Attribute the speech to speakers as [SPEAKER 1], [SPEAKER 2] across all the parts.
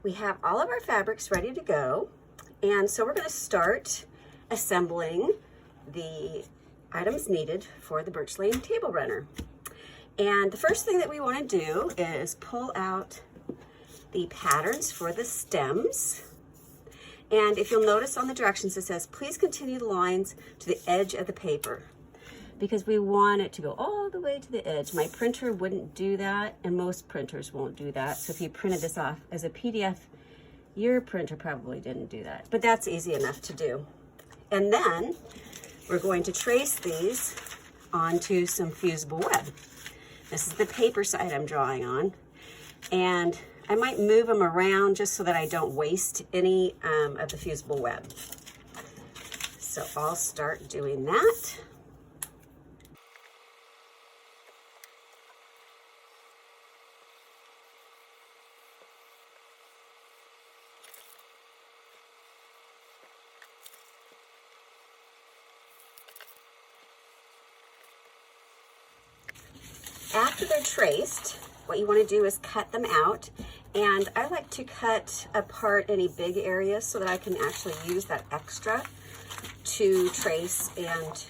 [SPEAKER 1] we have all of our fabrics ready to go. And so we're going to start assembling the items needed for the Birch Lane Table Runner. And the first thing that we want to do is pull out the patterns for the stems. And if you'll notice on the directions, it says, please continue the lines to the edge of the paper, because we want it to go all the way to the edge. My printer wouldn't do that, and most printers won't do that. So if you printed this off as a PDF, your printer probably didn't do that, but that's easy enough to do. And then we're going to trace these onto some fusible web. This is the paper side I'm drawing on, and I might move them around just so that I don't waste any of the fusible web. So I'll start doing that. After they're traced, what you want to do is cut them out. And I like to cut apart any big areas so that I can actually use that extra to trace and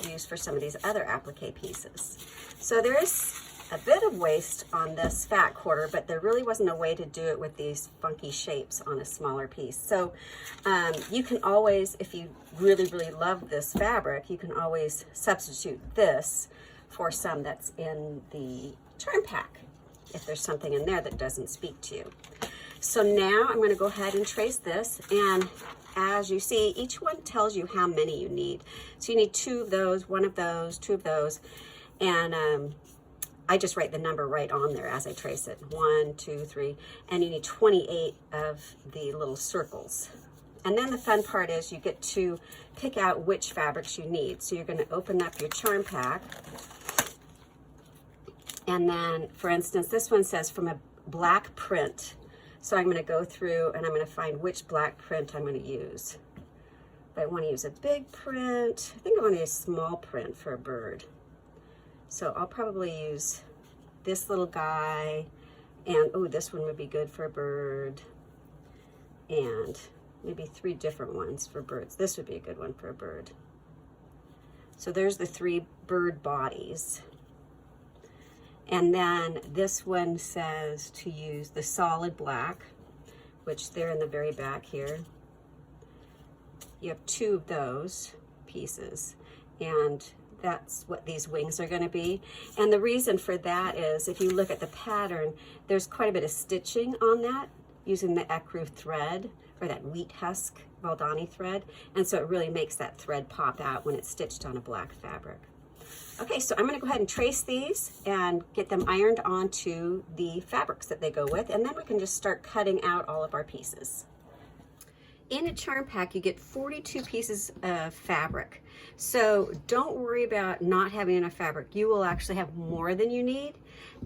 [SPEAKER 1] use for some of these other applique pieces. So there is a bit of waste on this fat quarter, but there really wasn't a way to do it with these funky shapes on a smaller piece. So you can always, if you really, really love this fabric, you can always substitute this for some that's in the charm pack, if there's something in there that doesn't speak to you. So now I'm going to go ahead and trace this, and as you see, each one tells you how many you need. So you need 2 of those, 1 of those, 2 of those, and I just write the number right on there as I trace it. 1, 2, 3, and you need 28 of the little circles. And then the fun part is you get to pick out which fabrics you need. So you're going to open up your charm pack. And then, for instance, this one says from a black print. So I'm going to go through and I'm going to find which black print I'm going to use. If I want to use a big print, I think I want to use small print for a bird. So I'll probably use this little guy, and oh, this one would be good for a bird, and maybe 3 different ones for birds. This would be a good one for a bird. So there's the 3 bird bodies. And then this one says to use the solid black, which they're in the very back here. You have 2 of those pieces, and that's what these wings are going to be. And the reason for that is, if you look at the pattern, there's quite a bit of stitching on that using the ecru thread, or that wheat husk Valdani thread, and so it really makes that thread pop out when it's stitched on a black fabric. Okay, so I'm going to go ahead and trace these and get them ironed onto the fabrics that they go with, and then we can just start cutting out all of our pieces. In a charm pack, you get 42 pieces of fabric. So don't worry about not having enough fabric. You will actually have more than you need,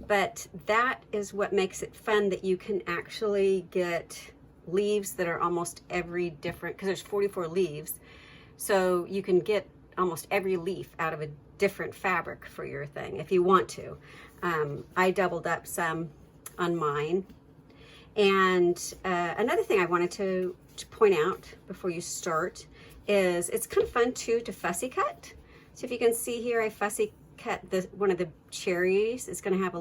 [SPEAKER 1] but that is what makes it fun, that you can actually get leaves that are almost every different, because there's 44 leaves. So you can get almost every leaf out of a different fabric for your thing if you want to. I doubled up some on mine. And another thing I wanted to point out before you start is it's kind of fun too to fussy cut. So if you can see here, I fussy cut one of the cherries. It's going to have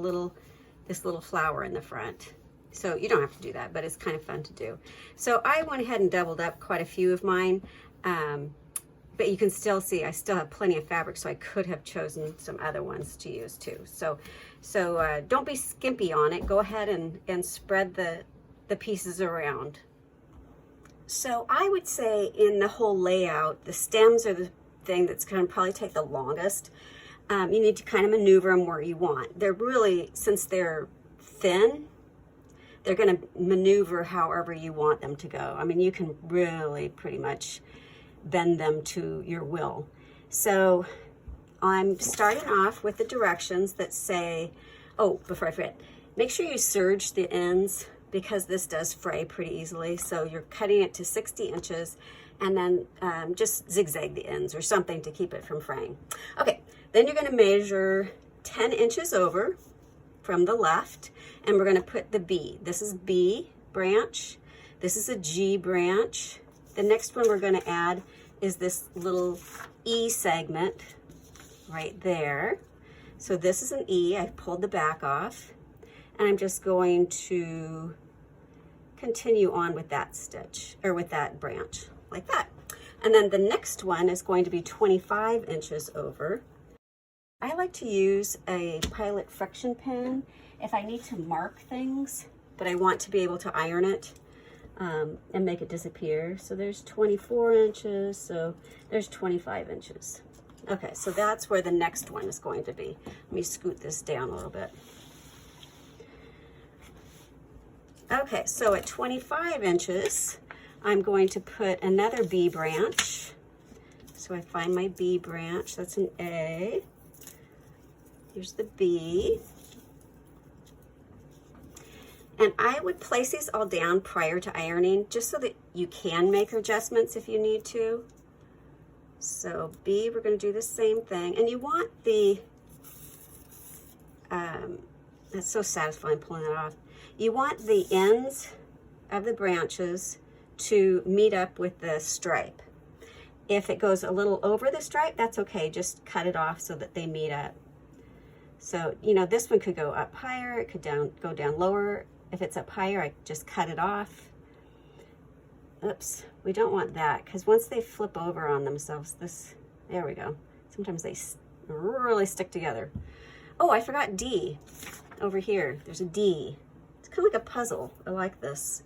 [SPEAKER 1] this little flower in the front. So you don't have to do that, but it's kind of fun to do. So I went ahead and doubled up quite a few of mine. But you can still see I still have plenty of fabric, so I could have chosen some other ones to use too. So don't be skimpy on it. Go ahead and spread the pieces around. So I would say in the whole layout, the stems are the thing that's going to probably take the longest. You need to kind of maneuver them where you want. They're really, since they're thin, they're going to maneuver however you want them to go. I mean, you can really pretty much bend them to your will. So I'm starting off with the directions that say, oh, before I forget, make sure you serge the ends, because this does fray pretty easily. So you're cutting it to 60 inches and then just zigzag the ends or something to keep it from fraying. Okay, then you're going to measure 10 inches over from the left, and we're going to put the B. This is B branch. This is a G branch. The next one we're going to add is this little E segment right there. So this is an E. I've pulled the back off, and I'm just going to continue on with that stitch, or with that branch, like that. And then the next one is going to be 25 inches over. I like to use a Pilot friction pen if I need to mark things, but I want to be able to iron it and make it disappear. So there's 24 inches, so there's 25 inches. Okay, so that's where the next one is going to be. Let me scoot this down a little bit. Okay, so at 25 inches, I'm going to put another B branch. So I find my B branch, that's an A. Here's the B. And I would place these all down prior to ironing, just so that you can make adjustments if you need to. So B, we're going to do the same thing. And you want the, that's so satisfying pulling that off. You want the ends of the branches to meet up with the stripe. If it goes a little over the stripe, that's okay. Just cut it off so that they meet up. So, you know, this one could go up higher, it could go down lower. If it's up higher, I just cut it off. Oops, we don't want that, because once they flip over on themselves, there we go. Sometimes they really stick together. Oh, I forgot D over here. There's a D. It's kind of like a puzzle. I like this.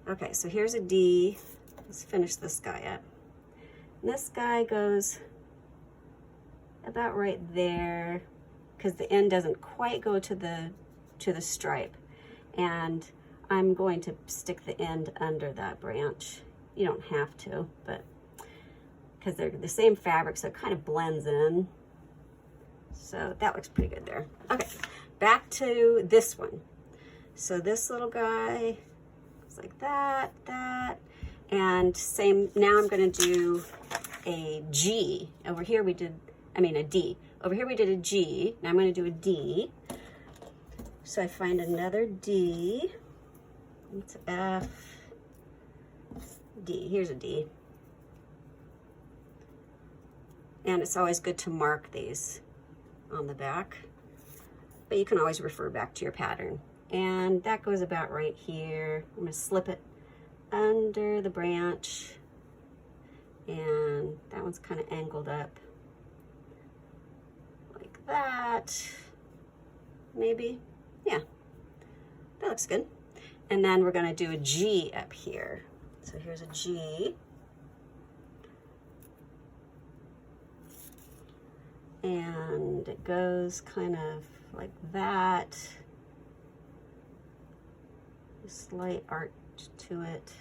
[SPEAKER 1] Okay, so here's a D. Let's finish this guy up. And this guy goes about right there, because the end doesn't quite go to the stripe. And I'm going to stick the end under that branch. You don't have to, but because they're the same fabric, so it kind of blends in. So that looks pretty good there. Okay, back to this one. So this little guy goes like that, and same, now I'm gonna do a G. Over here we did, a D. Over here we did a G, now I'm gonna do a D. So I find another D. It's F, D, here's a D. And it's always good to mark these on the back, but you can always refer back to your pattern. And that goes about right here. I'm gonna slip it under the branch, and that one's kind of angled up like that, maybe, yeah, that looks good. And then we're gonna do a G up here. So here's a G. And it goes kind of like that. A slight arch to it.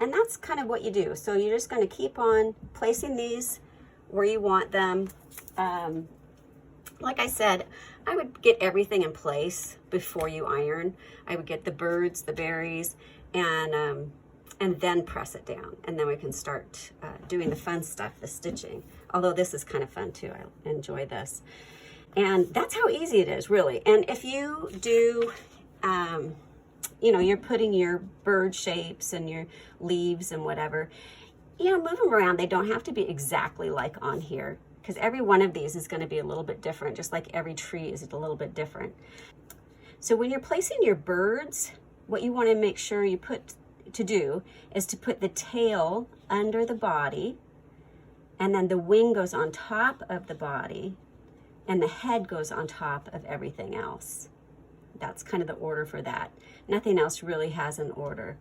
[SPEAKER 1] And that's kind of what you do. So you're just gonna keep on placing these where you want them. Like I said, I would get everything in place before you iron. I would get the birds, the berries, and then press it down. And then we can start doing the fun stuff, the stitching. Although this is kind of fun too, I enjoy this. And that's how easy it is, really. And if you do, you know, you're putting your bird shapes and your leaves and whatever, you know, move them around. They don't have to be exactly like on here, because every one of these is going to be a little bit different, just like every tree is a little bit different. So when you're placing your birds, what you want to make sure you do is to put the tail under the body, and then the wing goes on top of the body, and the head goes on top of everything else. That's kind of the order for that. Nothing else really has an order.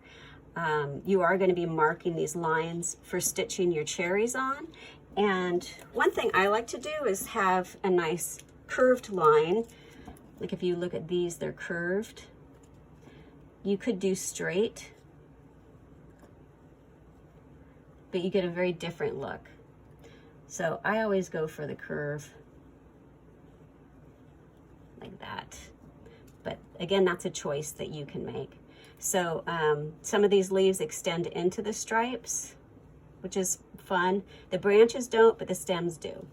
[SPEAKER 1] You are going to be marking these lines for stitching your cherries on. And one thing I like to do is have a nice curved line. Like if you look at these, they're curved. You could do straight, but you get a very different look. So I always go for the curve like that. But again, that's a choice that you can make. So some of these leaves extend into the stripes, which is fun. The branches don't, but the stems do.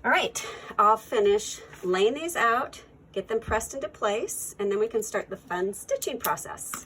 [SPEAKER 1] All right, I'll finish laying these out, get them pressed into place, and then we can start the fun stitching process.